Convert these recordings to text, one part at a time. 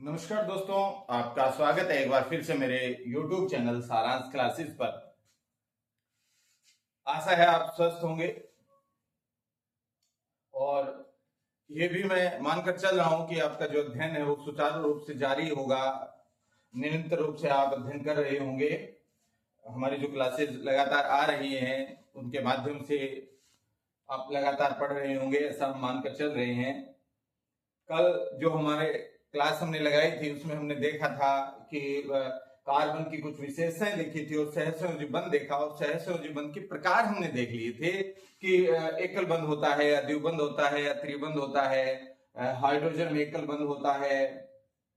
नमस्कार दोस्तों, आपका स्वागत है एक बार फिर से मेरे YouTube चैनल सारांश क्लासेस पर। आशा है आप स्वस्थ होंगे और ये भी मैं मानकर चल रहा हूं कि आपका जो अध्ययन है वो सुचारू रूप से जारी होगा। निरंतर रूप से आप अध्ययन कर रहे होंगे। हमारी जो क्लासेस लगातार आ रही हैं उनके माध्यम से आप लगातार पढ़ रहे होंगे, ऐसा हम मानकर चल रहे हैं। कल जो हमारे क्लास हमने लगाई थी उसमें हमने देखा था कि कार्बन की कुछ विशेषताएं देखी थी और सहसंयोजी बंध देखा, और सहसंयोजी बंध के प्रकार हमने देख लिए थे कि एकल बंध होता है या द्विबंध होता है या त्रिबंध होता है। हाइड्रोजन में एकल बंध होता है,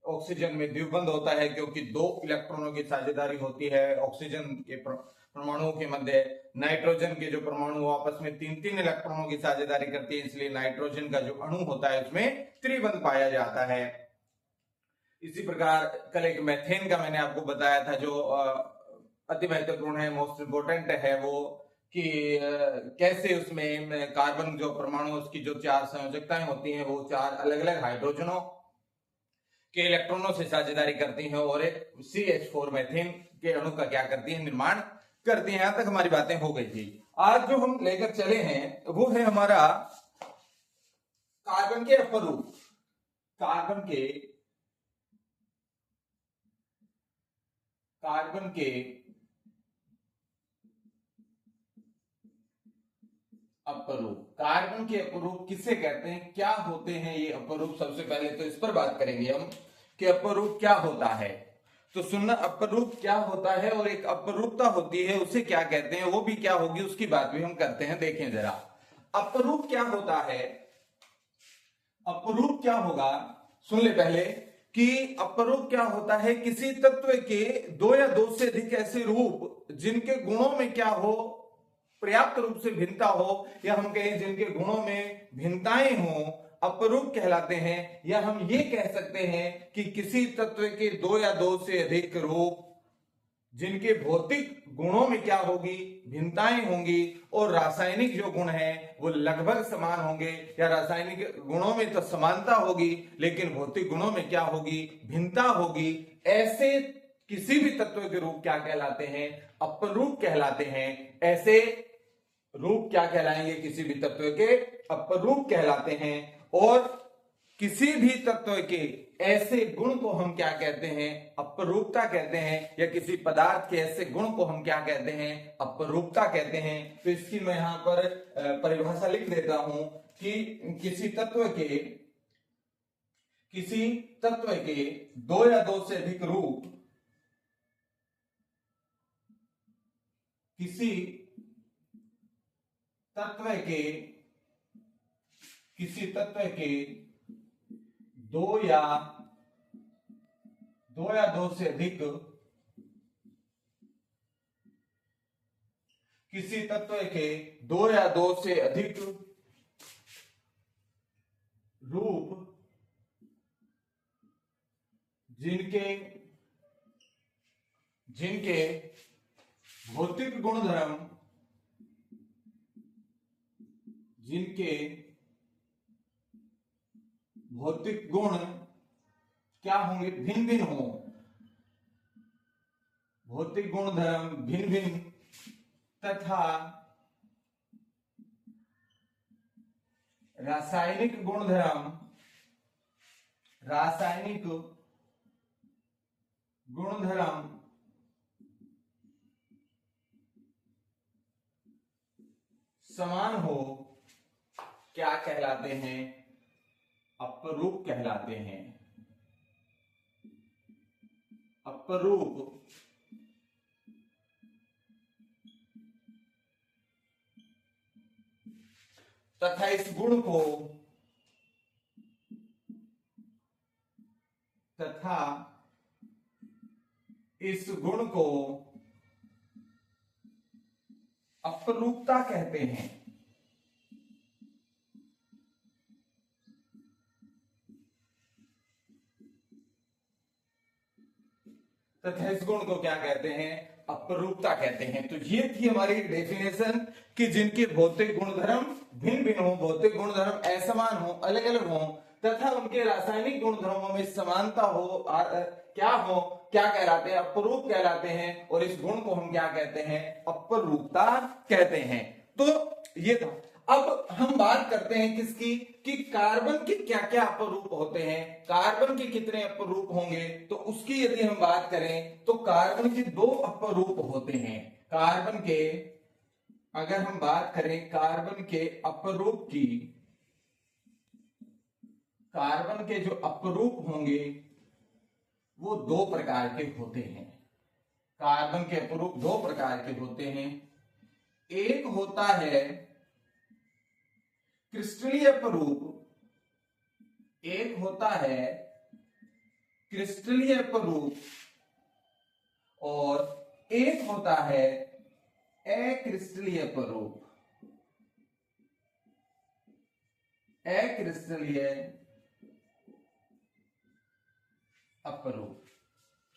ऑक्सीजन में द्विबंध होता है क्योंकि दो इलेक्ट्रॉनों की साझेदारी होती है ऑक्सीजन के परमाणुओं के मध्य। नाइट्रोजन के जो परमाणु आपस में तीन तीन इलेक्ट्रॉनों की साझेदारी करती है, इसलिए नाइट्रोजन का जो अणु होता है उसमें त्रिबंध पाया जाता है। इसी प्रकार कल एक मेथेन का मैंने आपको बताया था जो अति महत्वपूर्ण है, मोस्ट इंपोर्टेंट है वो, कि कैसे उसमें कार्बन जो परमाणु उसकी जो चार संयोजकताएं होती हैं वो चार अलग अलग हाइड्रोजनों के इलेक्ट्रॉनों से साझेदारी करती हैं और एक CH4 मेथेन के अणु का क्या करती है, निर्माण करती हैं। यहां तक हमारी बातें हो गई थी। आज जो हम लेकर चले हैं वो है हमारा कार्बन के अपरूप। कार्बन के अपरूप। कार्बन के अपरूप किसे कहते हैं, क्या होते हैं ये अपरूप? सबसे पहले तो इस पर बात करेंगे हम कि अपरूप क्या होता है। तो सुनना, अपरूप क्या होता है और एक अपरूपता होती है, उसे क्या कहते हैं, वो भी क्या होगी उसकी बात भी हम करते हैं। देखें जरा, अपरूप क्या होता है। अपरूप क्या होगा, सुन ले पहले कि अपरूप क्या होता है। किसी तत्व के दो या दो से अधिक ऐसे रूप जिनके गुणों में क्या हो, पर्याप्त रूप से भिन्नता हो, या हम कहें जिनके गुणों में भिन्नताएं हो, अपरूप कहलाते हैं। या हम ये कह सकते हैं कि किसी तत्व के दो या दो से अधिक रूप जिनके भौतिक गुणों में क्या होगी, भिन्नताएं होंगी, और रासायनिक जो गुण हैं वो लगभग समान होंगे, या रासायनिक गुणों में तो समानता होगी लेकिन भौतिक गुणों में क्या होगी, भिन्नता होगी। ऐसे किसी भी तत्व के रूप क्या कहलाते हैं, अपरूप कहलाते हैं। ऐसे रूप क्या कहलाएंगे, किसी भी तत्व के अपरूप कहलाते हैं। और किसी भी तत्व के ऐसे गुण को हम क्या कहते हैं, अपरूपता कहते हैं। या किसी पदार्थ के ऐसे गुण को हम क्या कहते हैं, अपरूपता कहते हैं। तो इसकी मैं यहां पर परिभाषा लिख देता हूं कि किसी तत्व के दो या दो से अधिक रूप किसी तत्व के दो या दो से अधिक, किसी तत्व के दो या दो से अधिक रूप जिनके भौतिक गुणधर्म भौतिक गुण क्या होंगे, भिन्न भिन्न हो। भौतिक गुणधर्म भिन्न भिन्न तथा रासायनिक गुणधर्म समान हो, क्या कहलाते हैं, अपरूप कहलाते हैं। अपरूप तथा इस गुण को अपरूपता कहते हैं। तथा इस गुण को क्या कहते हैं, अपरूपता कहते हैं। तो ये थी हमारी डेफिनेशन कि जिनके भौतिक गुणधर्म भिन्न भिन्न हो, भौतिक गुणधर्म असमान हो, अलग अलग हो, तथा उनके रासायनिक गुणधर्मों में समानता हो, क्या कहलाते हैं? अपरूप कहलाते हैं। और इस गुण को हम क्या कहते हैं? अपरूपता कहते हैं। तो ये था। अब हम बात करते हैं किसकी, कि कार्बन के क्या क्या अपरूप होते हैं, कार्बन के कितने अपरूप होंगे। तो उसकी यदि हम बात करें तो कार्बन के 2 अपरूप होते हैं। कार्बन के, अगर हम बात करें कार्बन के अपरूप की, कार्बन के जो अपरूप होंगे वो 2 प्रकार के होते हैं। कार्बन के अपरूप 2 प्रकार के होते हैं। एक होता है क्रिस्टलीय अपरूप, एक होता है क्रिस्टलीय अपरूप और एक होता है अक्रिस्टलीय अपरूप। अक्रिस्टलीय अपरूप,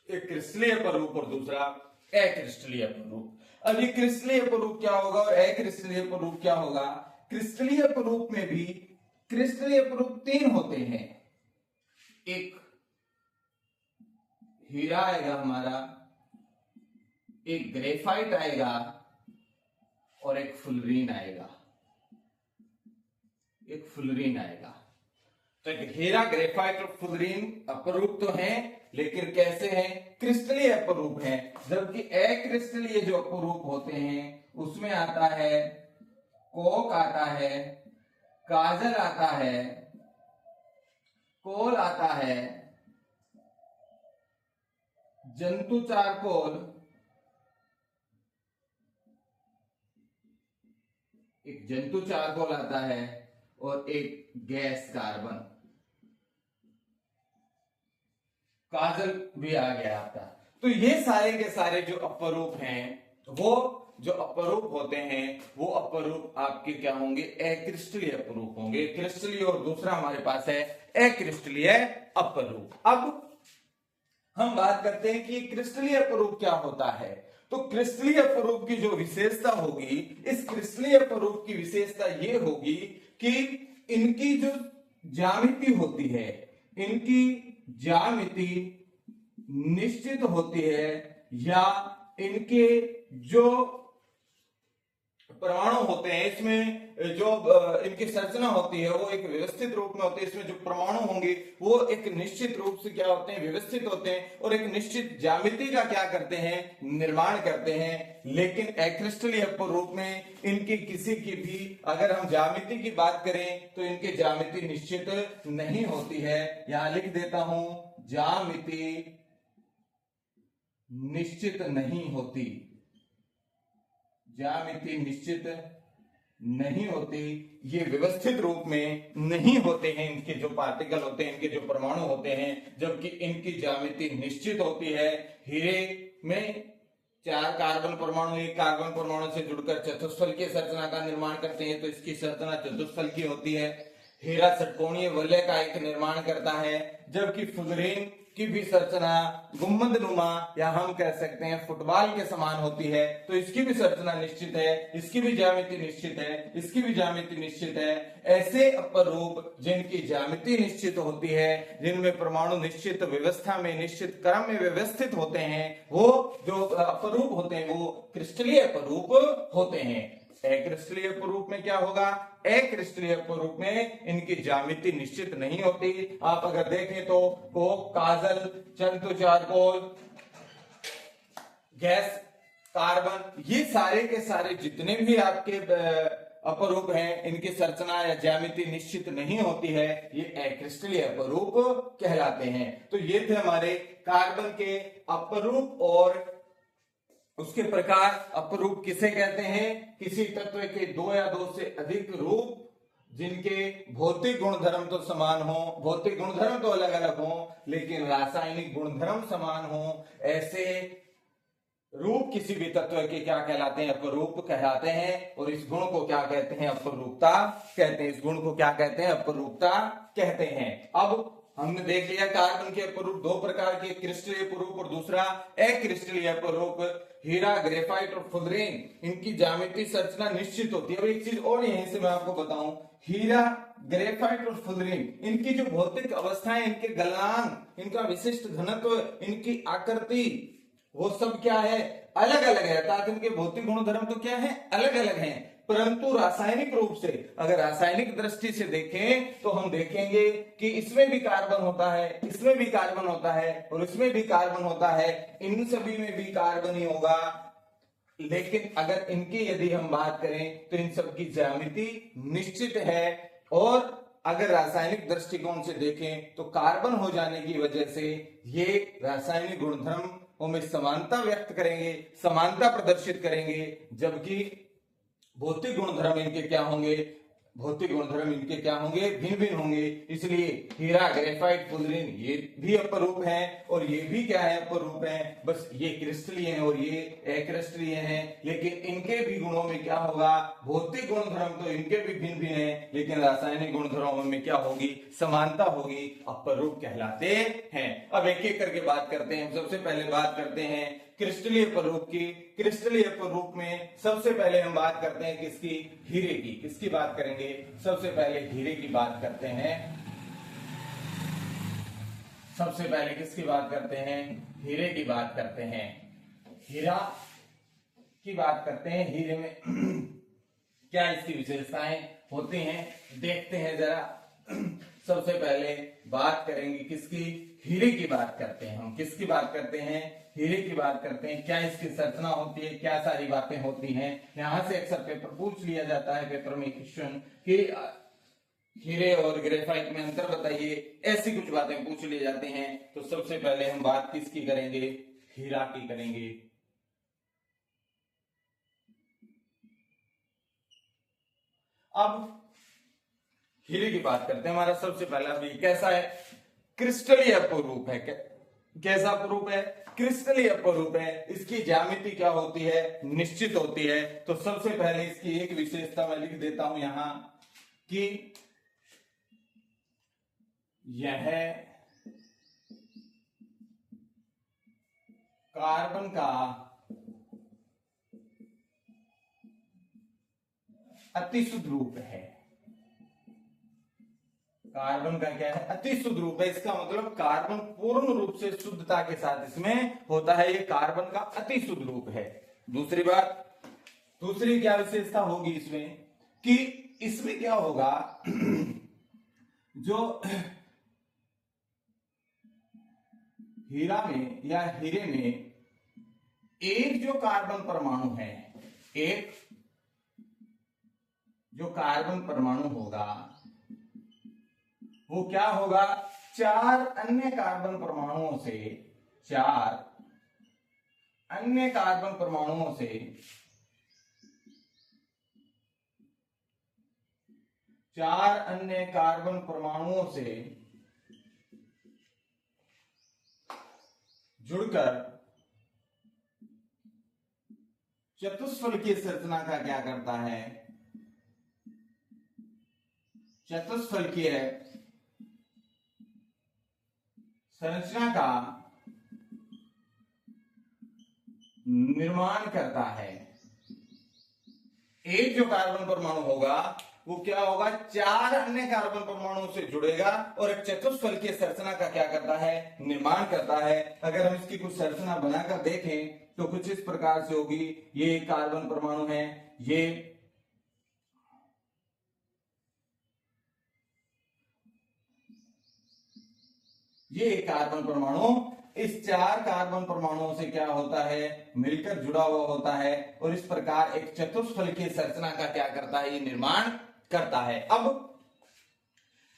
एक क्रिस्टलीय अपरूप और दूसरा अक्रिस्टलीय अपरूप। अब ये क्रिस्टलीय अपरूप क्या होगा और अक्रिस्टलीय अपरूप क्या होगा? क्रिस्टलीय अपरूप में भी क्रिस्टलीय अपरूप 3 होते हैं। एक हीरा आएगा हमारा, एक ग्रेफाइट आएगा और एक फुलरीन आएगा, एक फुलरीन आएगा। तो एक हीरा, ग्रेफाइट और फुलरीन अपरूप तो हैं, लेकिन कैसे हैं? क्रिस्टलीय अपरूप हैं। जबकि अक्रिस्टलीय जो अपरूप होते हैं उसमें आता है कोक, आता है काजल, आता है कोल, आता है जंतु चारकोल, एक जंतु चारकोल आता है और एक गैस कार्बन, काजल भी आ गया आपका। तो ये सारे के सारे जो अपरूप हैं, वो जो अपरूप होते हैं वो अपरूप आपके क्या होंगे? अक्रिस्टलीय अपरूप होंगे। क्रिस्टलीय और दूसरा हमारे पास है अक्रिस्टलीय अपरूप। अब हम बात करते हैं कि क्रिस्टलीय अपरूप क्या होता है। तो क्रिस्टलीय अपरूप की जो विशेषता होगी, इस क्रिस्टलीय अपरूप की विशेषता ये होगी कि इनकी जो ज्यामिति होती है, इनकी ज्यामिति निश्चित होती है, या इनके जो परमाणु होते हैं, इसमें जो इनकी संरचना होती है वो एक व्यवस्थित रूप में होती है। इसमें जो परमाणु होंगे वो एक निश्चित रूप से क्या होते हैं? व्यवस्थित होते हैं और एक निश्चित ज्यामिति का क्या करते हैं? निर्माण करते हैं। लेकिन अक्रिस्टलीय अपरूप में इनकी किसी की भी अगर हम ज्यामिति की बात करें तो इनकी ज्यामिति निश्चित नहीं होती है। यहां लिख देता हूं, ज्यामिति निश्चित नहीं होती, ज्यामिति निश्चित नहीं होती। ये व्यवस्थित रूप में नहीं होते हैं, इनके जो पार्टिकल होते हैं, इनके जो परमाणु होते हैं, जबकि इनकी ज्यामिति निश्चित होती है। हीरे में 4 कार्बन परमाणु एक कार्बन परमाणु से जुड़कर चतुष्फल की संरचना का निर्माण करते हैं, तो इसकी संरचना चतुष्फल की होती है। हीरा षटकोणीय वलय का एक निर्माण करता है, जबकि फुलरीन की भी संरचना गुंबदनुमा या हम कह सकते हैं फुटबॉल के समान होती है। तो इसकी भी संरचना निश्चित है, इसकी भी ज्यामिति निश्चित है, इसकी भी ज्यामिति निश्चित है। ऐसे अपरूप जिनकी ज्यामिति निश्चित होती है, जिनमें परमाणु निश्चित व्यवस्था में, निश्चित क्रम में व्यवस्थित होते हैं, वो जो अपरूप होते हैं वो क्रिस्टलीय अपरूप होते हैं। अक्रिस्टलीय अपरूप में क्या होगा? अक्रिस्टलीय अपरूप में इनकी ज्यामिति निश्चित नहीं होती। आप अगर देखें तो कोक, काजल, जंतु चारकोल, गैस कार्बन, ये सारे के सारे जितने भी आपके अपरूप हैं, इनकी संरचना या ज्यामिति निश्चित नहीं होती है, ये अक्रिस्टलीय अपरूप कहलाते हैं। तो ये थे हमारे कार्बन के अपरूप और उसके प्रकार। अपरूप किसे कहते हैं? किसी तत्व के 2 या 2 से अधिक रूप जिनके भौतिक गुणधर्म तो समान हो, भौतिक गुणधर्म तो अलग अलग हो लेकिन रासायनिक गुणधर्म समान हो, ऐसे रूप किसी भी तत्व के क्या कहलाते हैं? अपरूप कहलाते हैं। और इस गुण को क्या कहते हैं? अपरूपता कहते हैं। इस गुण को क्या कहते हैं? अपरूपता कहते हैं। अब हमने देख लिया कार्बन के अपरूप दो प्रकार के, क्रिस्टलीय अपरूप और दूसरा अक्रिस्टलीय अपरूप। हीरा, ग्रेफाइट और फुलरेन, इनकी ज्यामितीय संरचना निश्चित होती है। अब एक चीज और यहीं से मैं आपको बताऊं, हीरा, ग्रेफाइट और फुलरेन, इनकी जो भौतिक अवस्थाएं, इनके गलनांक, इनका विशिष्ट घनत्व, इनकी आकृति, वो सब क्या है, अलग अलग है। अर्थात इनके भौतिक गुणधर्म तो क्या है, अलग अलग हैं, परंतु रासायनिक रूप से, अगर रासायनिक दृष्टि से देखें तो हम देखेंगे कि इसमें भी कार्बन होता है, इसमें भी कार्बन होता है और इसमें भी कार्बन होता है, इन सभी में भी कार्बन ही होगा। लेकिन अगर इनकी यदि हम बात करें तो इन सब की ज्यामिति निश्चित है, और अगर रासायनिक दृष्टिकोण से देखें तो कार्बन हो जाने की वजह से ये रासायनिक गुणधर्मों में समानता व्यक्त करेंगे, समानता प्रदर्शित करेंगे, जबकि भौतिक गुणधर्म इनके क्या होंगे, भौतिक गुणधर्म इनके क्या होंगे, भिन्न भिन्न होंगे। इसलिए हीरा, ग्रेफाइट, फुलरेन ये भी अपरूप हैं और ये भी क्या है, अपरूप हैं। बस ये क्रिस्टलीय हैं और ये अक्रिस्टलीय हैं, लेकिन इनके भी गुणों में क्या होगा, भौतिक गुणधर्म तो इनके भी भिन्न भिन्न हैं, लेकिन रासायनिक गुणधर्मों में क्या होगी, समानता होगी, अपरूप कहलाते हैं। अब एक एक करके बात करते हैं। सबसे पहले बात करते हैं क्रिस्टलीय अपरूप की। क्रिस्टलीय अपरूप में सबसे पहले हम बात करते हैं किसकी, हीरे की। किसकी बात करेंगे, सबसे पहले हीरे की बात करते हैं। सबसे पहले किसकी बात करते हैं, हीरे की बात करते हैं। हीरा की बात करते हैं। हीरे में क्या इसकी विशेषताएं होती हैं, देखते हैं जरा। सबसे पहले बात करेंगे किसकी, हीरे की बात करते हैं। हम किसकी बात करते हैं, हीरे की बात करते हैं। क्या इसकी संरचना होती है, क्या सारी बातें होती हैं। यहां से अक्सर पेपर पूछ लिया जाता है, पेपर में क्वेश्चन कि हीरे और ग्रेफाइट में अंतर बताइए, ऐसी कुछ बातें पूछ लिए जाते हैं। तो सबसे पहले हम बात किसकी करेंगे, हीरा की करेंगे। अब हीरे की बात करते हैं। हमारा सबसे पहला भी कैसा है, क्रिस्टलीय अपरूप है। कैसा अपरूप है, क्रिस्टलीय अपरूप है। इसकी ज्यामिति क्या होती है, निश्चित होती है। तो सबसे पहले इसकी एक विशेषता मैं लिख देता हूं यहां कि यह कार्बन का अतिशुद्ध रूप है। कार्बन का क्या है, अतिशुद्ध रूप है। इसका मतलब कार्बन पूर्ण रूप से शुद्धता के साथ इसमें होता है, ये कार्बन का अतिशुद्ध रूप है। दूसरी बात, दूसरी क्या विशेषता होगी इसमें कि इसमें क्या होगा, जो हीरा में या हीरे में एक जो कार्बन परमाणु है, एक जो कार्बन परमाणु होगा वो क्या होगा, चार अन्य कार्बन परमाणुओं से, चार अन्य कार्बन परमाणुओं से, चार अन्य कार्बन परमाणुओं से जुड़कर चतुष्फलकीय संरचना का क्या करता है, चतुष्फलकीय संरचना का निर्माण करता है। एक जो कार्बन परमाणु होगा वो क्या होगा, चार अन्य कार्बन परमाणुओं से जुड़ेगा और एक चतुष्फलकीय संरचना का क्या करता है, निर्माण करता है। अगर हम इसकी कुछ संरचना बनाकर देखें तो कुछ इस प्रकार से होगी। ये कार्बन परमाणु है, ये कार्बन परमाणु इस चार कार्बन परमाणुओं से क्या होता है, मिलकर जुड़ा हुआ होता है और इस प्रकार एक चतुष्फलकीय संरचना का क्या करता है, ये निर्माण करता है। अब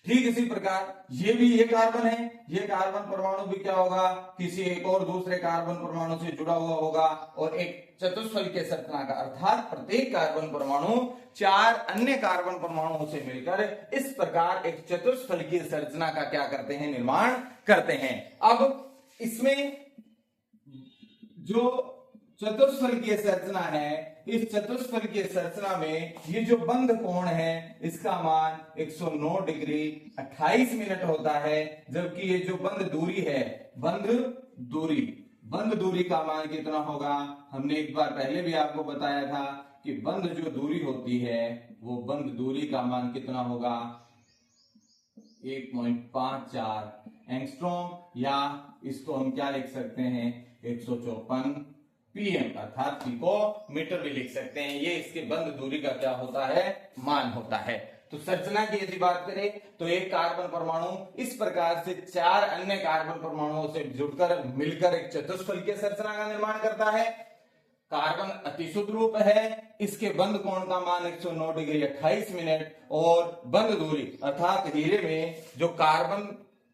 ठीक इसी प्रकार ये भी ये कार्बन है, ये कार्बन परमाणु भी क्या होगा, किसी एक और दूसरे कार्बन परमाणु से जुड़ा हुआ होगा और एक चतुष्फलकीय संरचना का, अर्थात प्रत्येक कार्बन परमाणु चार अन्य कार्बन परमाणुओं से मिलकर इस प्रकार एक चतुष्फलकीय संरचना का क्या करते हैं, निर्माण करते हैं। अब इसमें जो चतुष्फलकीय संरचना है, इस चतुष्फलकीय संरचना में ये जो बंध कोण है इसका मान 109 डिग्री 28 मिनट होता है, जबकि ये जो बंध दूरी है, बंध दूरी का मान कितना होगा? हमने एक बार पहले भी आपको बताया था कि बंध जो दूरी होती है वो बंध दूरी का मान कितना होगा? 1.54 एंगस्ट्रॉम, या इसको हम क्या लिख सकते हैं? 154 पीएम अर्थात पिकोमीटर भी लिख सकते हैं। ये इसके बंध दूरी का क्या होता है? मान होता है। तो संरचना की यदि बात करें तो एक कार्बन परमाणु इस प्रकार से 4 अन्य कार्बन परमाणुओं से जुड़कर मिलकर एक चतुष्फलकीय संरचना का निर्माण करता है। कार्बन अतिशुद्ध रूप है, इसके बंध कोण का मान 109 डिग्री 28 मिनट, और बंध दूरी अर्थात हीरे में जो कार्बन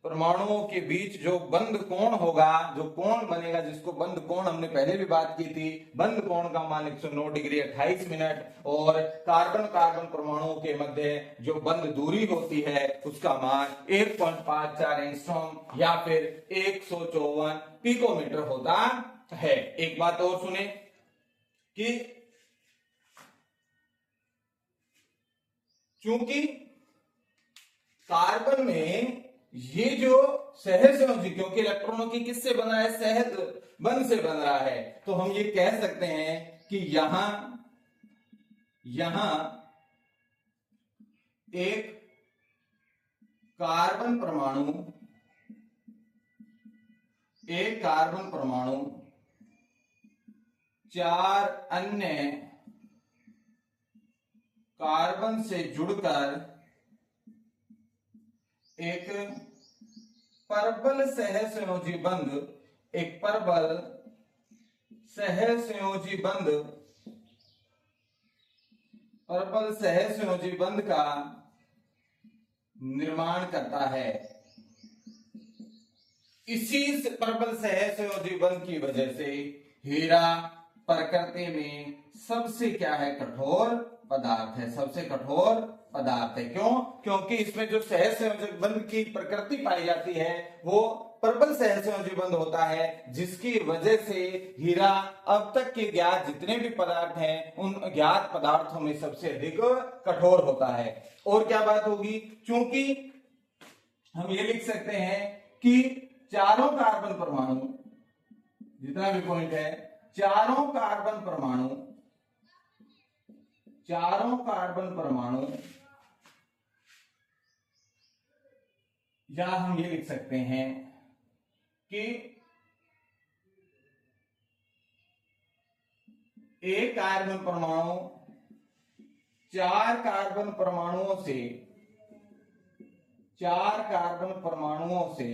परमाणुओं के बीच जो बंध कोण होगा, जो कोण बनेगा, जिसको बंध कोण हमने पहले भी बात की थी, बंध कोण का मान 109 डिग्री 28 मिनट, और कार्बन कार्बन परमाणुओं के मध्य जो बंध दूरी होती है उसका मान 1.54 एंगस्ट्रॉम या फिर 154 पिकोमीटर होता है। एक बात और सुने कि चूंकि कार्बन में ये जो सहसंयोजी, क्योंकि इलेक्ट्रॉनों की किससे बन रहा है? सहज बंध से बन रहा है, तो हम ये कह सकते हैं कि यहां एक कार्बन परमाणु 4 अन्य कार्बन से जुड़कर एक परबल सहसंयोजी बंध का निर्माण करता है। इसी परबल सहसंयोजी बंध की वजह से हीरा प्रकृति में सबसे क्या है? कठोर पदार्थ है, सबसे कठोर पदार्थ है। क्यों? क्योंकि इसमें जो सहसंयोजक बंध की प्रकृति पाई जाती है वो प्रबल सहसंयोजी बंध होता है, जिसकी वजह से हीरा अब तक के ज्ञात जितने भी पदार्थ हैं उन ज्ञात पदार्थों में सबसे अधिक कठोर होता है। और क्या बात होगी? चूंकि हम ये लिख सकते हैं कि चारों कार्बन परमाणु, जितना भी पॉइंट है, चारों कार्बन परमाणु, या हम ये लिख सकते हैं कि एक कार्बन परमाणु 4 कार्बन परमाणुओं से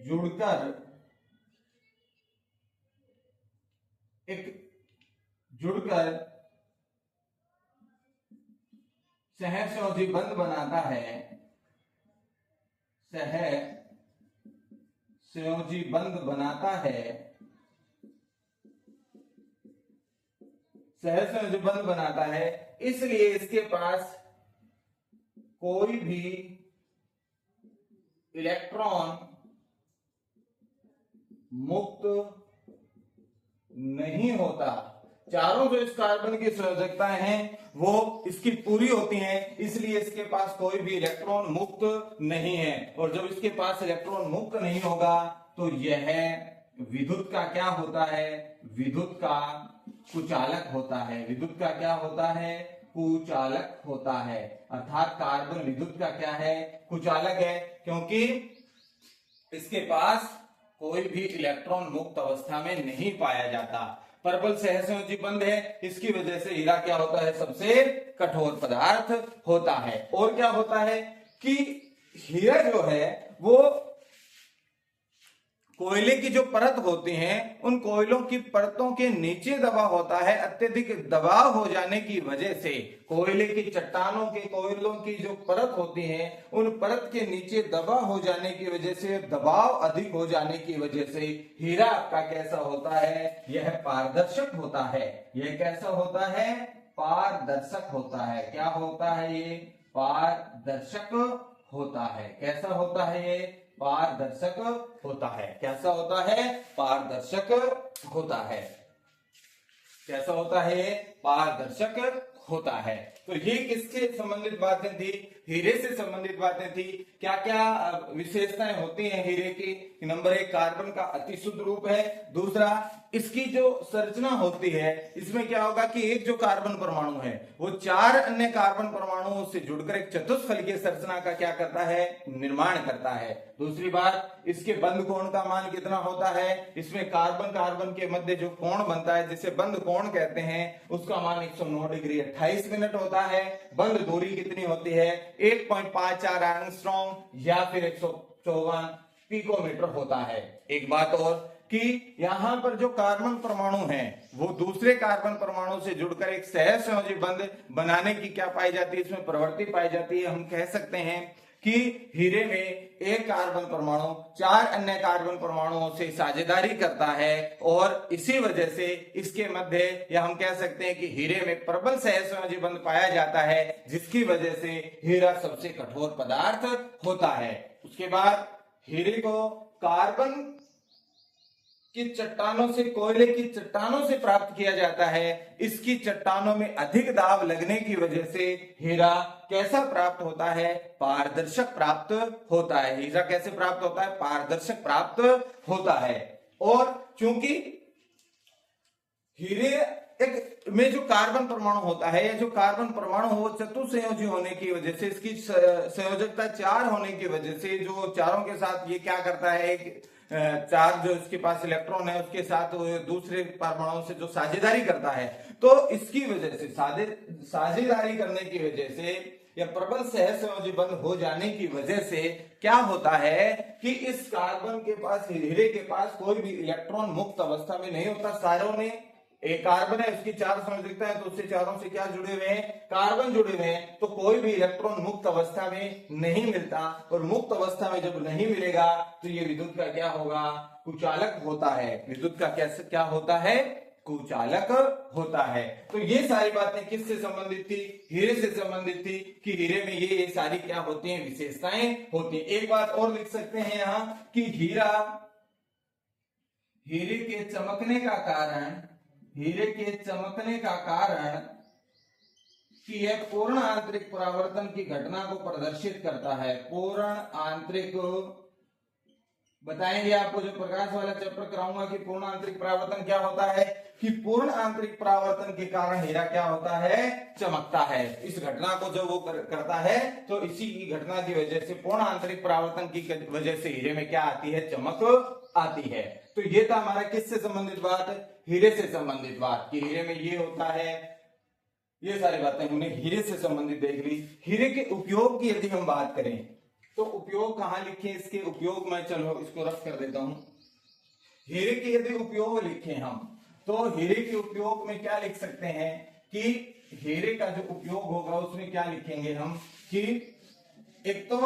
जुड़कर सहसंयोजी बंध बनाता है, सहसंयोजी बंध बनाता है। इसलिए इसके पास कोई भी इलेक्ट्रॉन मुक्त नहीं होता। चारों जो इस कार्बन की संयोजकताएं हैं वो इसकी पूरी होती हैं, इसलिए इसके पास कोई भी इलेक्ट्रॉन मुक्त नहीं है। और जब इसके पास इलेक्ट्रॉन मुक्त नहीं होगा तो यह विद्युत का क्या होता है? विद्युत का कुचालक होता है। विद्युत का क्या होता है? कुचालक होता है। अर्थात कार्बन विद्युत का क्या है? कुचालक है, क्योंकि इसके पास कोई भी इलेक्ट्रॉन मुक्त अवस्था में नहीं पाया जाता। प्रबल सहसंयोजी बंध है, इसकी वजह से हीरा क्या होता है? सबसे कठोर पदार्थ होता है। और क्या होता है कि हीरा जो है वो कोयले की जो परत होती हैं उन कोयलों की परतों के नीचे दबा होता है। अत्यधिक दबाव हो जाने की वजह से कोयले की चट्टानों के कोयलों की जो परत होती है उन परत के नीचे दबा हो जाने की वजह से, दबाव अधिक हो जाने की वजह से हीरा का कैसा होता है? यह पारदर्शक होता है। यह कैसा होता है? पारदर्शक होता है। क्या होता है? ये पारदर्शक होता है। कैसा होता है? ये पारदर्शक होता है। कैसा होता है? पारदर्शक होता है। कैसा होता है? पारदर्शक होता है। तो ये किससे संबंधित बातें थी? हीरे से संबंधित बातें थी। क्या क्या विशेषताएं होती हैं हीरे की? नंबर 1, कार्बन का अति शुद्ध रूप है। दूसरा, इसकी जो संरचना होती है, इसमें क्या होगा कि एक जो कार्बन परमाणु है वो 4 अन्य कार्बन परमाणुओं से जुड़कर एक चतुष्फलकीय संरचना का क्या करता है? निर्माण करता है। दूसरी बात, इसके बंध कोण का मान कितना होता है? इसमें कार्बन कार्बन के मध्य जो कोण बनता है, जिसे बंध कोण कहते हैं, उसका मान 109 डिग्री 28 मिनट होता है। बंध दूरी कितनी होती है? 1.54 एंगस्ट्रॉम या फिर 154 पिकोमीटर होता है। एक बात और कि यहां पर जो कार्बन परमाणु है वो दूसरे कार्बन परमाणु से जुड़कर एक सहसंयोजी बंध बनाने की क्या पाई जाती है? इसमें प्रवृत्ति पाई जाती है। हम कह सकते हैं कि हीरे में एक कार्बन परमाणु 4 अन्य कार्बन परमाणुओं से साझेदारी करता है और इसी वजह से इसके मध्य, या हम कह सकते हैं कि हीरे में प्रबल सहसंयोजी बंध पाया जाता है, जिसकी वजह से हीरा सबसे कठोर पदार्थ होता है। उसके बाद हीरे को कार्बन की चट्टानों से, कोयले की चट्टानों से प्राप्त किया जाता है। इसकी चट्टानों में अधिक दाब लगने की वजह से हीरा कैसा प्राप्त होता है? पारदर्शक प्राप्त होता है। हीरा कैसे प्राप्त होता है? पारदर्शक प्राप्त होता है। और चूंकि हीरे एक में जो कार्बन परमाणु होता है, या जो कार्बन परमाणु हो, वो चतुसंयोजी होने की वजह से, इसकी संयोजकता 4 होने की वजह से, जो चारों के साथ ये क्या करता है, एक चार्ज जो इसके पास इलेक्ट्रॉन है उसके साथ दूसरे परमाणु से जो साझेदारी करता है, तो इसकी वजह से साझेदारी करने की वजह से या प्रबल सहसंयोजी बंध हो जाने की वजह से क्या होता है कि इस कार्बन के पास, हीरे के पास कोई भी इलेक्ट्रॉन मुक्त अवस्था में नहीं होता। सारों में एक कार्बन है, उसकी 4 संयोजकता है, तो उससे चारों से क्या जुड़े हुए हैं? कार्बन जुड़े हुए हैं। तो कोई भी इलेक्ट्रॉन मुक्त अवस्था में नहीं मिलता, और मुक्त अवस्था में जब नहीं मिलेगा तो ये विद्युत का क्या होगा? कुचालक होता है। विद्युत का कैसे क्या होता है? कुचालक होता है। तो ये सारी बातें किससे संबंधित थी? हीरे से संबंधित थी कि हीरे में ये सारी क्या होती हैं? विशेषताएं होती हैं। एक बात और लिख सकते हैं यहां कि हीरे के चमकने का कारण, हीरे के चमकने का कारण कि यह पूर्ण आंतरिक परावर्तन की घटना को प्रदर्शित करता है। पूर्ण आंतरिक, बताएंगे आपको जो प्रकाश वाला चैप्टर कराऊंगा कि पूर्ण आंतरिक परावर्तन क्या होता है, कि पूर्ण आंतरिक परावर्तन के कारण हीरा क्या होता है? चमकता है। इस घटना को जब वो करता है तो इसी की घटना की वजह से, पूर्ण आंतरिक परावर्तन की वजह से हीरे में क्या आती है? चमक आती है। तो ये था हमारा किससे संबंधित बात? हीरे से संबंधित बात, कि हीरे में ये होता है। ये सारी बातें हमने हीरे से संबंधित देख ली। हीरे के उपयोग की यदि हम बात करें तो उपयोग कहां लिखे? इसके उपयोग में, चलो इसको रफ कर देता हूं। हीरे के यदि उपयोग लिखे हम, तो हीरे के उपयोग में क्या लिख सकते हैं कि हीरे का जो उपयोग होगा उसमें क्या लिखेंगे हम कि एक तो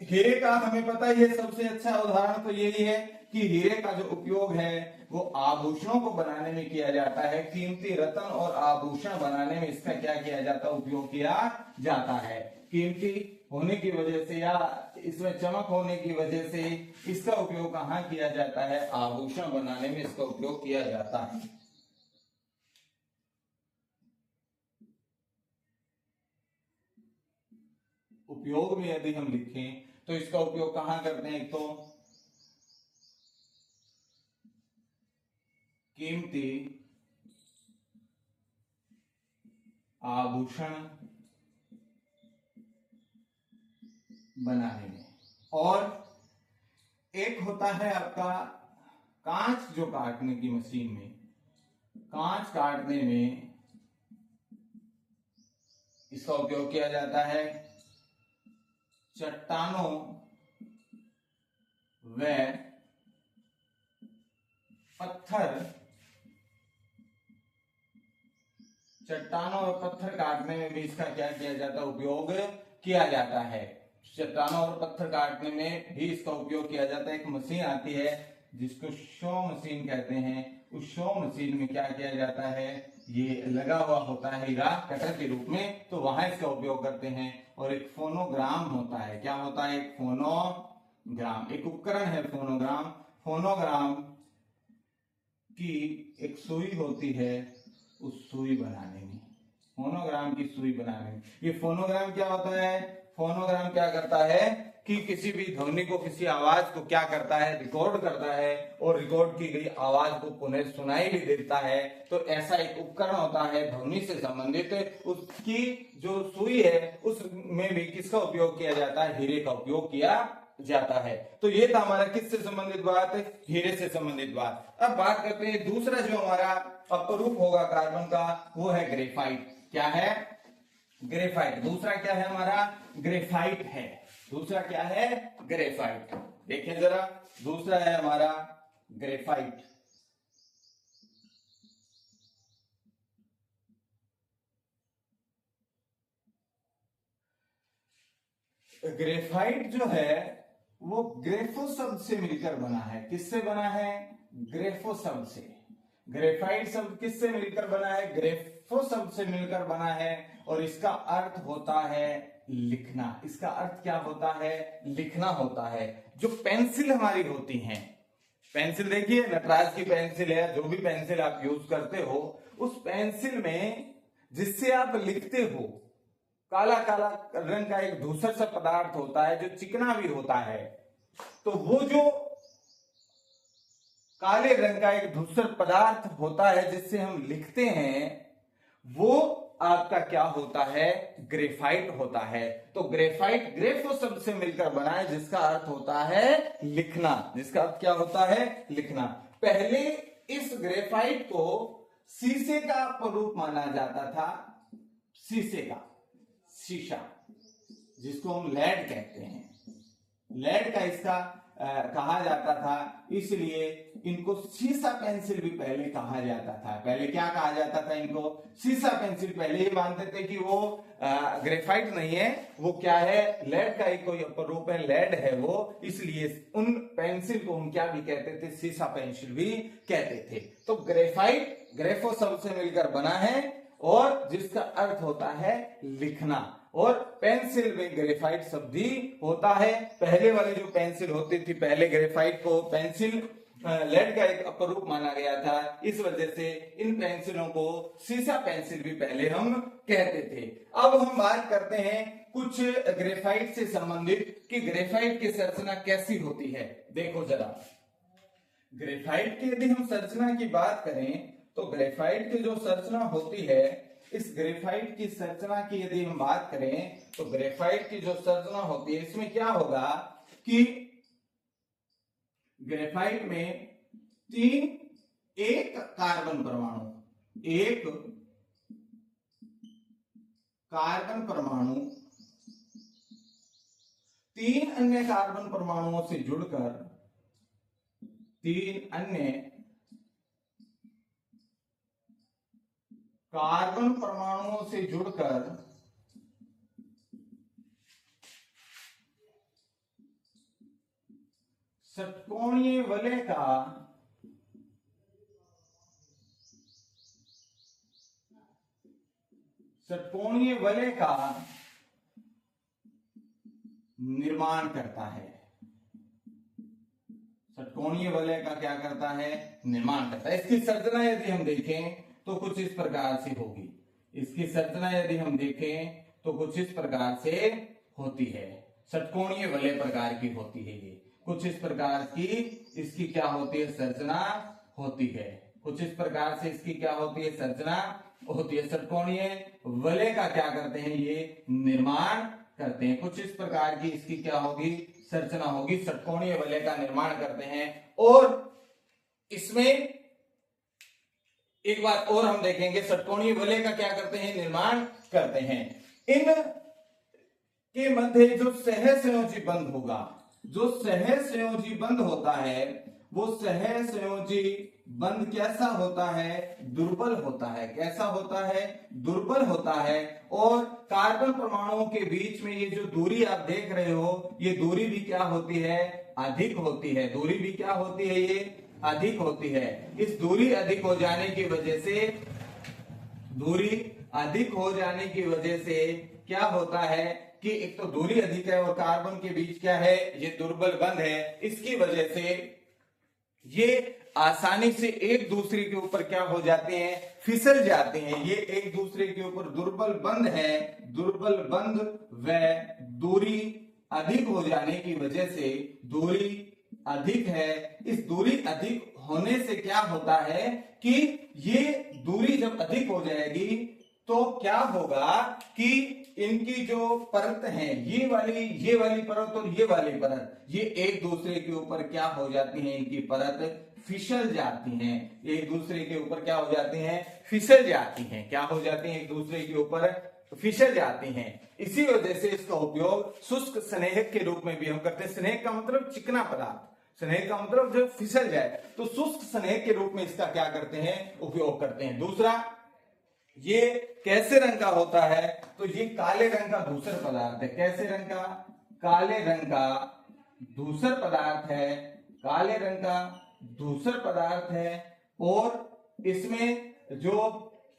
हीरे का हमें पता ही है, सबसे अच्छा उदाहरण तो यही है कि हीरे का जो उपयोग है वो आभूषणों को बनाने में किया जाता है। कीमती रत्न और आभूषण बनाने में इसका क्या किया जाता है? उपयोग किया जाता है। कीमती होने की वजह से या इसमें चमक होने की वजह से इसका उपयोग कहां किया जाता है? आभूषण बनाने में इसका उपयोग किया जाता है। उपयोग में यदि हम लिखें तो इसका उपयोग कहां करते हैं? एक तो कीमती आभूषण बनाने में, और एक होता है आपका कांच जो काटने की मशीन में, कांच काटने में इसका उपयोग किया जाता है। चट्टानों व पत्थर, चट्टानों और पत्थर काटने में भी इसका क्या किया जाता है? उपयोग किया जाता है। चट्टानों और पत्थर काटने में भी इसका उपयोग किया जाता है। एक मशीन आती है जिसको शो मशीन कहते हैं। उस शो मशीन में क्या किया जाता है? ये लगा हुआ होता है हीरा कटर के रूप में, तो वहां इसका उपयोग करते हैं। और एक फोनोग्राम होता है। क्या होता है? एक फोनोग्राम ग्राम। एक उपकरण है फोनोग्राम। फोनोग्राम की एक सुई होती है, उस सुई बनाने में, फोनोग्राम की सुई बनाने में। ये फोनोग्राम क्या होता है? फोनोग्राम क्या करता है कि किसी भी ध्वनि को, किसी आवाज को क्या करता है? रिकॉर्ड करता है, और रिकॉर्ड की गई आवाज को पुनः सुनाई भी देता है। तो ऐसा एक उपकरण होता है ध्वनि से संबंधित। उसकी जो सुई है उसमें भी किसका उपयोग किया जाता है? हीरे का उपयोग किया जाता है। तो ये था हमारा किससे संबंधित बात? हीरे से संबंधित बात। अब बात करते हैं दूसरा जो हमारा अपरूप होगा कार्बन का, वो है ग्रेफाइट। क्या है? ग्रेफाइट। दूसरा क्या है हमारा? ग्रेफाइट है। दूसरा क्या है? ग्रेफाइट। देखिए जरा, दूसरा है हमारा ग्रेफाइट। ग्रेफाइट जो है वो ग्रेफो शब्द से मिलकर बना है। किससे बना है? ग्रेफो शब्द से। ग्रेफाइट शब्द किससे मिलकर बना है? ग्रेफो शब्द से मिलकर बना है, और इसका अर्थ होता है लिखना। इसका अर्थ क्या होता है? लिखना होता है। जो पेंसिल हमारी होती हैं, पेंसिल देखिए, नटराज की पेंसिल है, जो भी पेंसिल आप यूज करते हो, उस पेंसिल में जिससे आप लिखते हो, काला काला रंग का एक धूसर सा पदार्थ होता है जो चिकना भी होता है। तो वो जो काले रंग का एक धूसर पदार्थ होता है जिससे हम लिखते हैं, वो आपका क्या होता है? ग्रेफाइट होता है। तो ग्रेफाइट ग्रेफो शब्द से मिलकर बना है, जिसका अर्थ होता है लिखना। जिसका अर्थ क्या होता है? लिखना। पहले इस ग्रेफाइट को शीशे का स्वरूप माना जाता था। शीशे का, शीशा, जिसको हम लेड कहते हैं, लेड का इसका कहा जाता था, इसलिए इनको शीशा पेंसिल भी पहले कहा जाता था। पहले क्या कहा जाता था इनको? शीशा पेंसिल। पहले ये मानते थे कि वो ग्रेफाइट नहीं है, वो क्या है? लेड का एक कोई रूप है, लेड है वो, इसलिए उन पेंसिल को हम क्या भी कहते थे? शीशा पेंसिल भी कहते थे। तो ग्रेफाइट ग्रेफो शब्द से मिलकर बना है, और जिसका अर्थ होता है लिखना। और पेंसिल में ग्रेफाइट शब्द ही होता है। पहले वाली जो पेंसिल होती थी, पहले ग्रेफाइट को पेंसिल लेड का एक अपरूप माना गया था, इस वजह से इन पेंसिलों को शीशा पेंसिल भी पहले हम कहते थे। अब हम बात करते हैं कुछ ग्रेफाइट से संबंधित कि ग्रेफाइट की संरचना कैसी होती है। देखो जरा, ग्रेफाइट की यदि हम संरचना की बात करें तो ग्रेफाइट की जो संरचना होती है, इस ग्रेफाइट की संरचना की यदि हम बात करें तो ग्रेफाइट की जो संरचना होती है, इसमें क्या होगा कि ग्रेफाइट में एक कार्बन परमाणु, एक कार्बन परमाणु 3 अन्य कार्बन परमाणुओं से जुड़कर, 3 अन्य कार्बन परमाणुओं से जुड़कर षटकोणीय वलय का निर्माण करता है। षटकोणीय वलय का क्या करता है? निर्माण करता है। इसकी संरचना यदि हम देखें तो कुछ इस प्रकार से होगी। इसकी संरचना यदि हम देखें तो कुछ इस प्रकार से होती है। षटकोणीय वलय प्रकार की होती है। ये कुछ इस प्रकार की इसकी क्या होती है? संरचना होती है। कुछ इस प्रकार से इसकी क्या होती है? संरचना होती है। षटकोणीय वलय का क्या करते हैं? ये निर्माण करते हैं। कुछ इस प्रकार की इसकी क्या होगी? संरचना होगी। षटकोणीय वलय का निर्माण करते हैं। और इसमें एक बात और हम देखेंगे, षटकोणीय वलय का क्या करते हैं? निर्माण करते हैं। इन के मध्य जो सहसंयोजी बंध होगा, जो सहसंयोजी बंध होता है, वो सहसंयोजी बंध कैसा होता है? दुर्बल होता है। कैसा होता है? दुर्बल होता है। और कार्बन परमाणुओं के बीच में ये जो दूरी आप देख रहे हो, ये दूरी भी क्या होती है? अधिक होती है। दूरी भी क्या होती है? ये अधिक होती है। इस दूरी अधिक हो जाने की वजह से, दूरी अधिक हो जाने की वजह से क्या होता है कि एक तो दूरी अधिक है और कार्बन के बीच क्या है, ये दुर्बल बंध है। इसकी वजह से ये आसानी से एक दूसरे के ऊपर क्या हो जाते हैं, फिसल जाते हैं। ये एक दूसरे के ऊपर दुर्बल बंध है, दुर्बल बंध व दूरी अधिक हो जाने की वजह से, दूरी अधिक है, इस दूरी अधिक होने से क्या होता है कि ये दूरी जब अधिक हो जाएगी तो क्या होगा कि इनकी जो परत है, ये वाली परत और ये वाली परत, ये एक दूसरे के ऊपर क्या हो जाती है, इनकी परत फिसल जाती हैं। एक दूसरे के ऊपर क्या हो जाती हैं, फिसल जाती हैं। क्या हो जाती हैं, एक दूसरे के ऊपर फिसल जाती हैं। इसी वजह से इसका उपयोग शुष्क स्नेहक के रूप में भी हम करते हैं। स्नेहक का मतलब चिकना पदार्थ, स्नेहक का मतलब जब फिसल जाए, तो शुष्क स्नेहक के रूप में इसका क्या करते हैं, उपयोग करते हैं। दूसरा, ये कैसे रंग का होता है, तो ये काले रंग का धूसर पदार्थ है। कैसे रंग का, काले रंग का धूसर पदार्थ है, काले रंग का धूसर पदार्थ है। और इसमें जो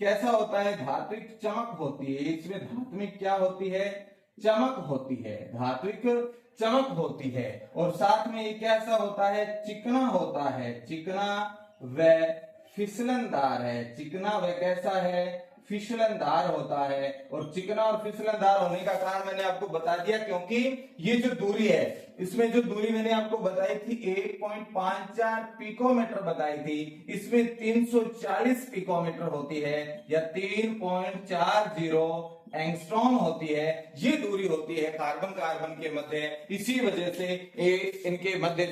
कैसा होता है, धात्विक चमक होती है। इसमें धात्विक क्या होती है, चमक होती है, धात्विक चमक होती है। और साथ में ये कैसा होता है, चिकना होता है, चिकना व फिसलनदार है। चिकना व कैसा है, फिसलनदार होता है। और चिकना और फिसलनदार होने का कारण मैंने आपको बता दिया, क्योंकि ये जो दूरी है, इसमें जो दूरी मैंने आपको बताई थी 1.54 पिकोमीटर बताई थी, इसमें 340 पिकोमीटर होती है या 3.40 एंगस्ट्रॉम होती है। ये दूरी होती है कार्बन कार्बन के मध्य। इसी वजह से इनके मध्य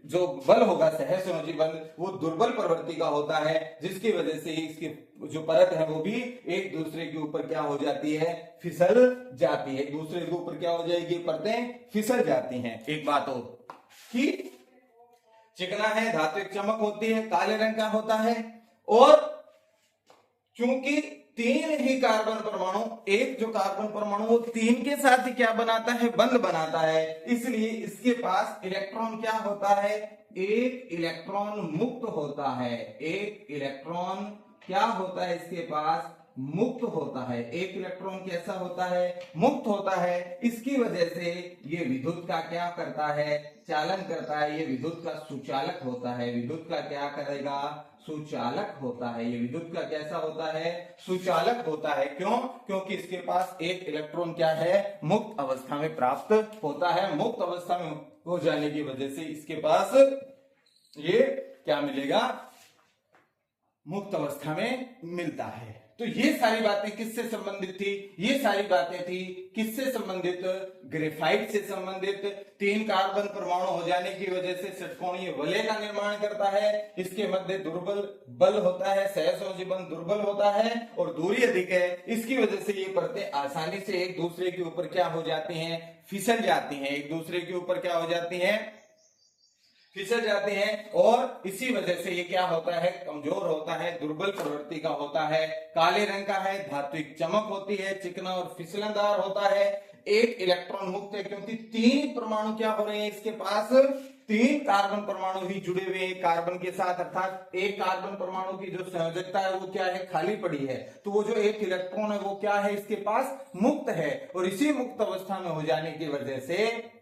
जो बल होगा, सहसंयोजी बल, वो दुर्बल प्रवृत्ति का होता है, जिसकी वजह से इसकी जो परत है वो भी एक दूसरे के ऊपर क्या हो जाती है, फिसल जाती है। एक दूसरे के ऊपर क्या हो जाएगी, परतें फिसल जाती हैं। एक बात और कि चिकना है, धात्विक चमक होती है, काले रंग का होता है। और चूंकि 3 ही कार्बन परमाणु, एक जो कार्बन परमाणु वो 3 के साथ ही क्या बनाता है, बंध बनाता है, इसलिए इसके पास इलेक्ट्रॉन क्या होता है, एक इलेक्ट्रॉन मुक्त होता है। एक इलेक्ट्रॉन क्या होता है, इसके पास मुक्त होता है। एक इलेक्ट्रॉन कैसा होता है, मुक्त होता है। इसकी वजह से ये विद्युत का क्या करता है, चालन करता है। ये विद्युत का सुचालक होता है। विद्युत का क्या करेगा, सुचालक होता है। ये विद्युत का कैसा होता है, सुचालक होता है। क्यों, क्योंकि इसके पास एक इलेक्ट्रॉन क्या है, मुक्त अवस्था में प्राप्त होता है। मुक्त अवस्था में हो जाने की वजह से इसके पास ये क्या मिलेगा, मुक्त अवस्था में मिलता है। तो ये सारी बातें किससे संबंधित थी, ये सारी बातें थी किससे संबंधित, ग्रेफाइट से संबंधित। 3 कार्बन परमाणु हो जाने की वजह से षटकोणीय वलय का निर्माण करता है। इसके मध्य दुर्बल बल होता है, सहसंयोजी बंध दुर्बल होता है और दूरी अधिक है। इसकी वजह से ये परतें आसानी से एक दूसरे के ऊपर क्या हो जाती हैं, फिसल जाती हैं। एक दूसरे के ऊपर क्या हो जाती हैं, फिसल जाते हैं। और इसी वजह से ये क्या होता है, कमजोर होता है, दुर्बल प्रवृत्ति का होता है। काले रंग का है, धात्विक चमक होती है, चिकना और फिसलनदार होता है। एक इलेक्ट्रॉन मुक्त है, क्योंकि 3 परमाणु क्या हो रहे हैं, इसके पास 3 कार्बन परमाणु ही जुड़े हुए हैं कार्बन के साथ, अर्थात एक कार्बन परमाणु की जो संयोजकता है वो क्या है, खाली पड़ी है। तो वो जो एक इलेक्ट्रॉन है वो क्या है, इसके पास मुक्त है। और इसी मुक्त अवस्था में हो जाने की वजह से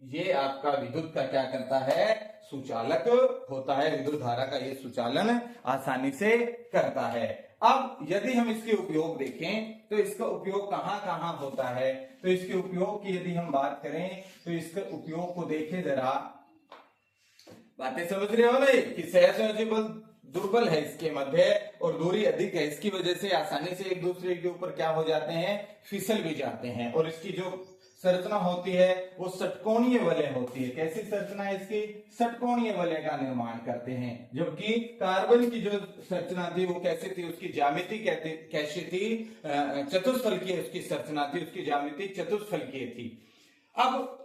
ये आपका विद्युत का क्या करता है, सुचालक होता है। विद्युत धारा का ये सुचालन आसानी से करता है। अब यदि हम इसके उपयोग देखें तो इसका उपयोग कहां कहां होता है, तो इसके उपयोग की यदि हम बात करें तो इसके उपयोग को देखें जरा। बातें समझ रहे हो ना, कि सहसंयोजी बल दुर्बल है इसके मध्य और दूरी अधिक है, इसकी वजह से आसानी से एक दूसरे के ऊपर क्या हो जाते हैं, फिसल भी जाते हैं। और इसकी जो संरचना होती है वो षटकोणीय वलय होती है। कैसी संरचना है इसकी, षटकोणीय वलय का निर्माण करते हैं। जबकि कार्बन की जो संरचना थी वो कैसी थी, उसकी ज्यामिति कैसी थी, चतुष्फलकीय उसकी संरचना थी, उसकी ज्यामिति चतुष्फलकीय थी। अब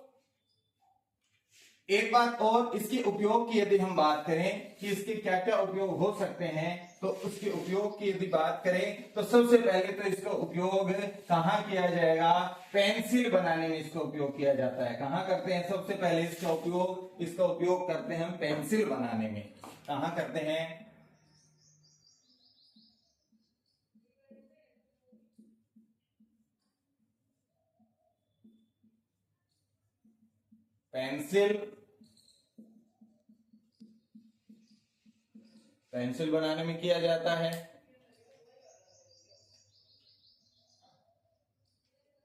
एक बात और, इसके उपयोग की यदि हम बात करें कि इसके क्या क्या उपयोग हो सकते हैं, तो उसके उपयोग की यदि बात करें तो सबसे पहले तो इसका उपयोग कहां किया जाएगा, पेंसिल बनाने में इसका उपयोग किया जाता है। कहां करते हैं, सबसे पहले इसका उपयोग करते हैं हम पेंसिल बनाने में। कहां करते हैं, पेंसिल बनाने में किया जाता है।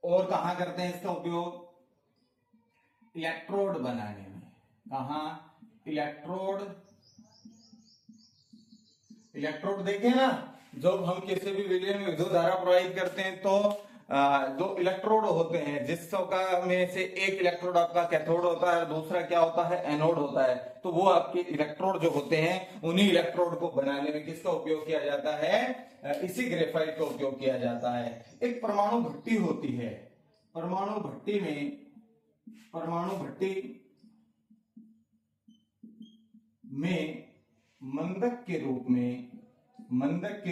और कहां करते हैं इसका उपयोग? इलेक्ट्रोड बनाने में। कहां? इलेक्ट्रोड देखे ना, जब हम किसी भी विलयन में विद्युत धारा प्रवाहित करते हैं तो दो इलेक्ट्रोड होते हैं, जिसका में से एक इलेक्ट्रोड आपका कैथोड होता है और दूसरा क्या होता है? एनोड होता है। तो वो आपके इलेक्ट्रोड जो होते हैं, उन्हीं इलेक्ट्रोड को बनाने में किसका उपयोग किया जाता है? इसी ग्रेफाइट का उपयोग किया जाता है। एक परमाणु भट्टी होती है। परमाणु भट्टी में मंदक के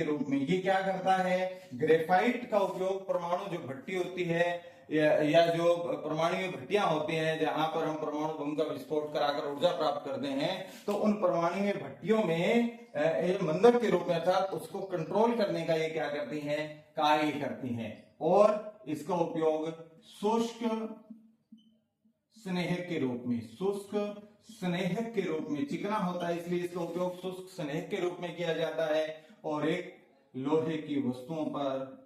रूप में ये क्या करता है? ग्रेफाइट का उपयोग परमाणु जो भट्टी होती है या जो परमाणु भट्टियां होती हैं, जहां पर हम परमाणु बम का विस्फोट कराकर ऊर्जा प्राप्त करते हैं, तो उन परमाणु भट्टियों में मंदक के रूप में, अर्थात उसको कंट्रोल करने का ये क्या करती हैं? कार्य करती हैं। और इसका उपयोग शुष्क स्नेहक के रूप में, चिकना होता है इसलिए इसका उपयोग शुष्क स्नेहक के रूप में किया जाता है। और एक लोहे की वस्तुओं पर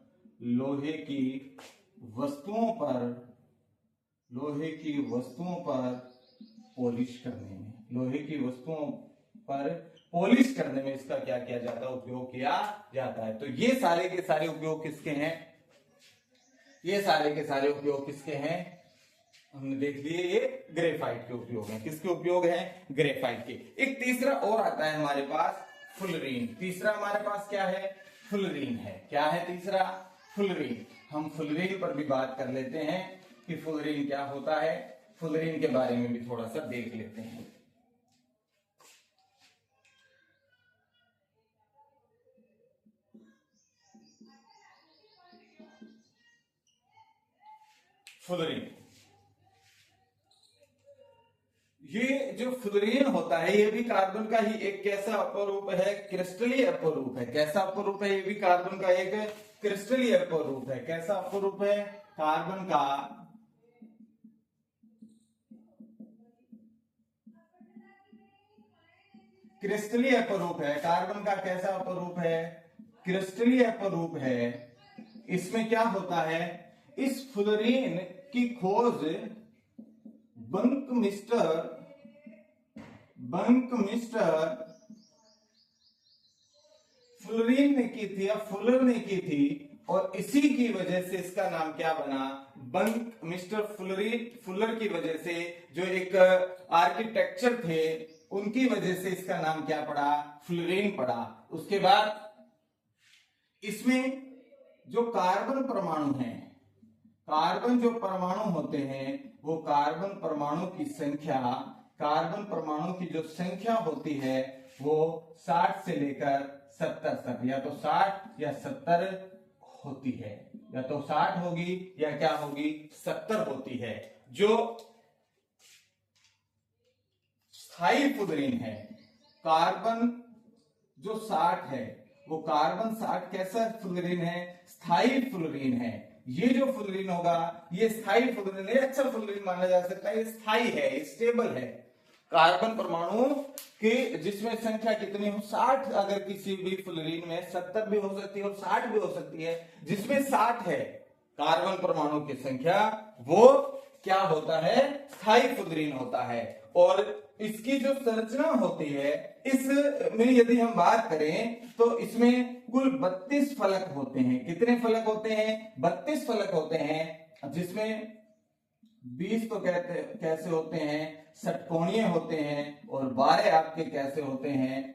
पॉलिश करने में इसका क्या किया जाता है? उपयोग किया जाता है। तो ये सारे के सारे उपयोग किसके हैं? हमने देख लिए, ये ग्रेफाइट के उपयोग हैं। किसके उपयोग हैं? ग्रेफाइट के। एक तीसरा और आता है हमारे पास, फुलरीन। तीसरा हमारे पास क्या है? फुलरीन है। क्या है तीसरा? फुलरीन। हम फुलरीन पर भी बात कर लेते हैं कि फुलरीन क्या होता है। फुलरीन के बारे में भी थोड़ा सा देख लेते हैं। फुलरीन, ये जो फ्लोरीन होता है, ये भी कार्बन का ही एक कैसा अपरूप है? क्रिस्टलीय अपरूप है। कैसा अपरूप है? ये भी कार्बन का एक क्रिस्टलीय अपरूप है। कैसा अपरूप है? कार्बन का क्रिस्टलीय अपरूप है। कार्बन का कैसा अपरूप है? क्रिस्टलीय अपरूप है। इसमें क्या होता है? इस फ्लोरीन की खोज बंकमिस्टर फ्लोरीन ने की थी या फुलर ने की थी, और इसी की वजह से इसका नाम क्या बना? बंकमिस्टर फुलर की वजह से, जो एक आर्किटेक्चर थे, उनकी वजह से इसका नाम क्या पड़ा? फ्लोरीन पड़ा। उसके बाद इसमें जो कार्बन परमाणु हैं, कार्बन जो परमाणु होते हैं, वो कार्बन परमाणु की संख्या होती है वो 60 से लेकर 70 तक, या तो 60 या 70 होती है, या तो 60 होगी या क्या होगी? 70 होती है। जो स्थायी फ्लोरीन है, कार्बन जो 60 है, वो कार्बन 60 कैसा फ्लोरीन है? स्थायी फ्लोरीन है। ये जो फ्लोरीन होगा, ये स्थायी फ्लोरीन है, अच्छा फ्लोरीन माना जा सकता है। ये स्थायी है, स्टेबल है। कार्बन परमाणु की जिसमें संख्या कितनी हो? 60। अगर किसी भी फ्लोरीन में 70 भी हो सकती है और 60 भी हो सकती है, जिसमें 60 है कार्बन परमाणु की संख्या, वो क्या होता है? स्थायी फ्लोरीन होता है। और इसकी जो संरचना होती है, इसमें यदि हम बात करें तो इसमें कुल 32 फलक होते हैं। कितने फलक होते हैं? 32 फलक होते हैं, जिसमें 20 तो कैसे होते हैं? षटकोणीय होते हैं, और 12 आपके कैसे होते हैं?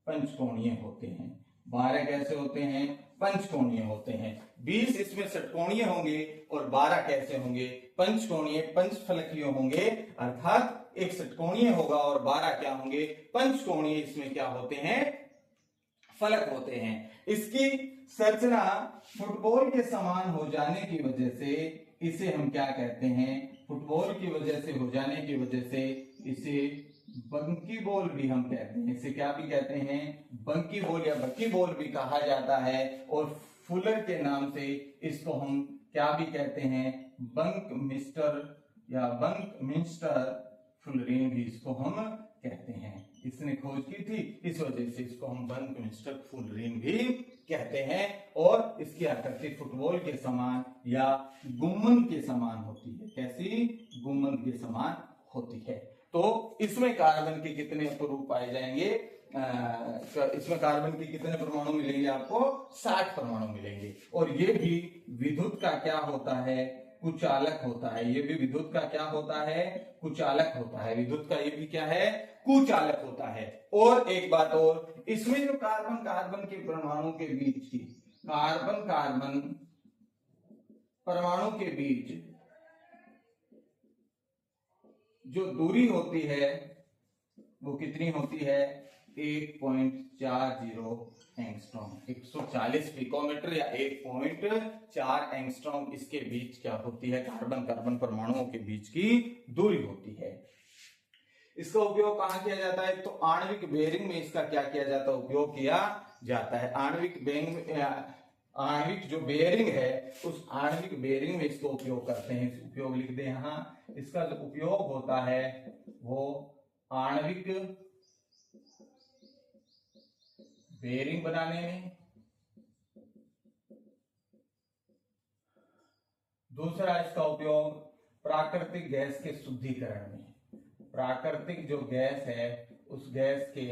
पंचकोणीय होते हैं। 12 कैसे होते हैं? पंचकोणीय होते हैं। 20 इसमें षटकोणीय होंगे और 12 कैसे होंगे? पंचकोणीय, पंचफलकीय होंगे। अर्थात एक षटकोणीय होगा और 12 क्या होंगे? पंचकोणीय। इसमें क्या होते हैं? फलक होते हैं। इसकी संरचना फुटबॉल के समान हो जाने की वजह से इसे हम क्या कहते हैं? फुटबॉल की वजह से हो जाने की वजह से इसे बंकी बॉल भी हम कहते हैं। इसे क्या भी कहते हैं? बंकी बॉल या बकी बॉल भी कहा जाता है। और फुलर के नाम से इसको हम क्या भी कहते हैं? बंकमिस्टर या बंकमिंस्टर फुलरीन भी इसको हम कहते हैं। इसने खोज की थी, इस वजह से इसको हम बर्कमिंस्टर फुलरीन भी कहते हैं। और इसकी आकृति फुटबॉल के समान या गुम्बद के समान होती है। कैसी? गुम्बद के समान होती है। तो इसमें कार्बन के कितने अपरूप पाए जाएंगे? इसमें कार्बन के कितने परमाणु मिलेंगे आपको? 60 परमाणु मिलेंगे। और ये भी विद्युत का क्या होता है? कुचालक होता है। ये भी विद्युत का क्या होता है? कुचालक होता है। विद्युत का ये भी क्या है? कुचालक होता है। और एक बात और, इसमें जो कार्बन कार्बन के परमाणु के बीच की, कार्बन कार्बन परमाणु के बीच जो दूरी होती है वो कितनी होती है? 1.40 एंगस्ट्रॉम, 140 पिकोमीटर या 1.4 एंगस्ट्रॉम इसके बीच क्या होती है? कार्बन कार्बन परमाणुओं के बीच की दूरी होती है। इसका उपयोग कहां किया जाता है? तो आणविक बेयरिंग में इसका क्या किया जाता है? उपयोग किया जाता है। आणविक जो बेयरिंग है उस आणविक बेयरिंग में इसको उपयोग करते हैं। उपयोग लिख दे यहां। इसका जो उपयोग होता है वो आणविक बेयरिंग बनाने में। दूसरा इसका उपयोग प्राकृतिक गैस के शुद्धिकरण में। प्राकृतिक जो गैस है उस गैस के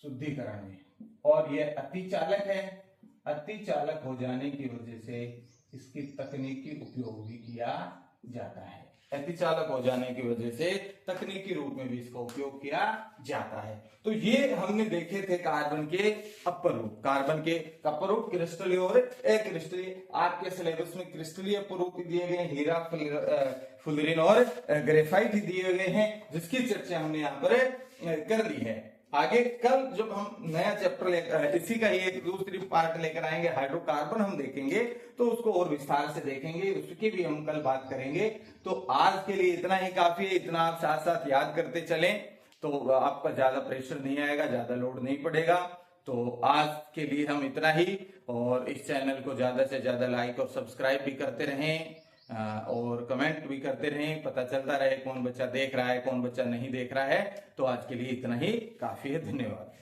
शुद्धिकरण में। और यह अतिचालक है। अतिचालक हो जाने की वजह से इसकी तकनीकी उपयोग भी किया जाता है। अतिचालक हो जाने की वजह से तकनीकी रूप में भी इसका उपयोग किया जाता है। तो ये हमने देखे थे कार्बन के अपरूप। कार्बन के अपरूप क्रिस्टलीय और अक्रिस्टलीय। आपके सिलेबस में क्रिस्टलीय अपरूप दिए गए, हीरा, फुलरीन और ग्रेफाइट दिए गए हैं, जिसकी चर्चा हमने यहाँ पर कर ली है। आगे कल जब हम नया चैप्टर लेकर, इसी का ही एक दूसरी पार्ट लेकर आएंगे, हाइड्रोकार्बन हम देखेंगे, तो उसको और विस्तार से देखेंगे, उसकी भी हम कल बात करेंगे। तो आज के लिए इतना ही काफी है। इतना आप साथ साथ याद करते चलें तो आपका ज्यादा प्रेशर नहीं आएगा, ज्यादा लोड नहीं पड़ेगा। तो आज के लिए हम इतना ही। और इस चैनल को ज्यादा से ज्यादा लाइक और सब्सक्राइब भी करते रहें और कमेंट भी करते रहें। पता चलता रहे कौन बच्चा देख रहा है, कौन बच्चा नहीं देख रहा है। तो आज के लिए इतना ही काफी है। धन्यवाद।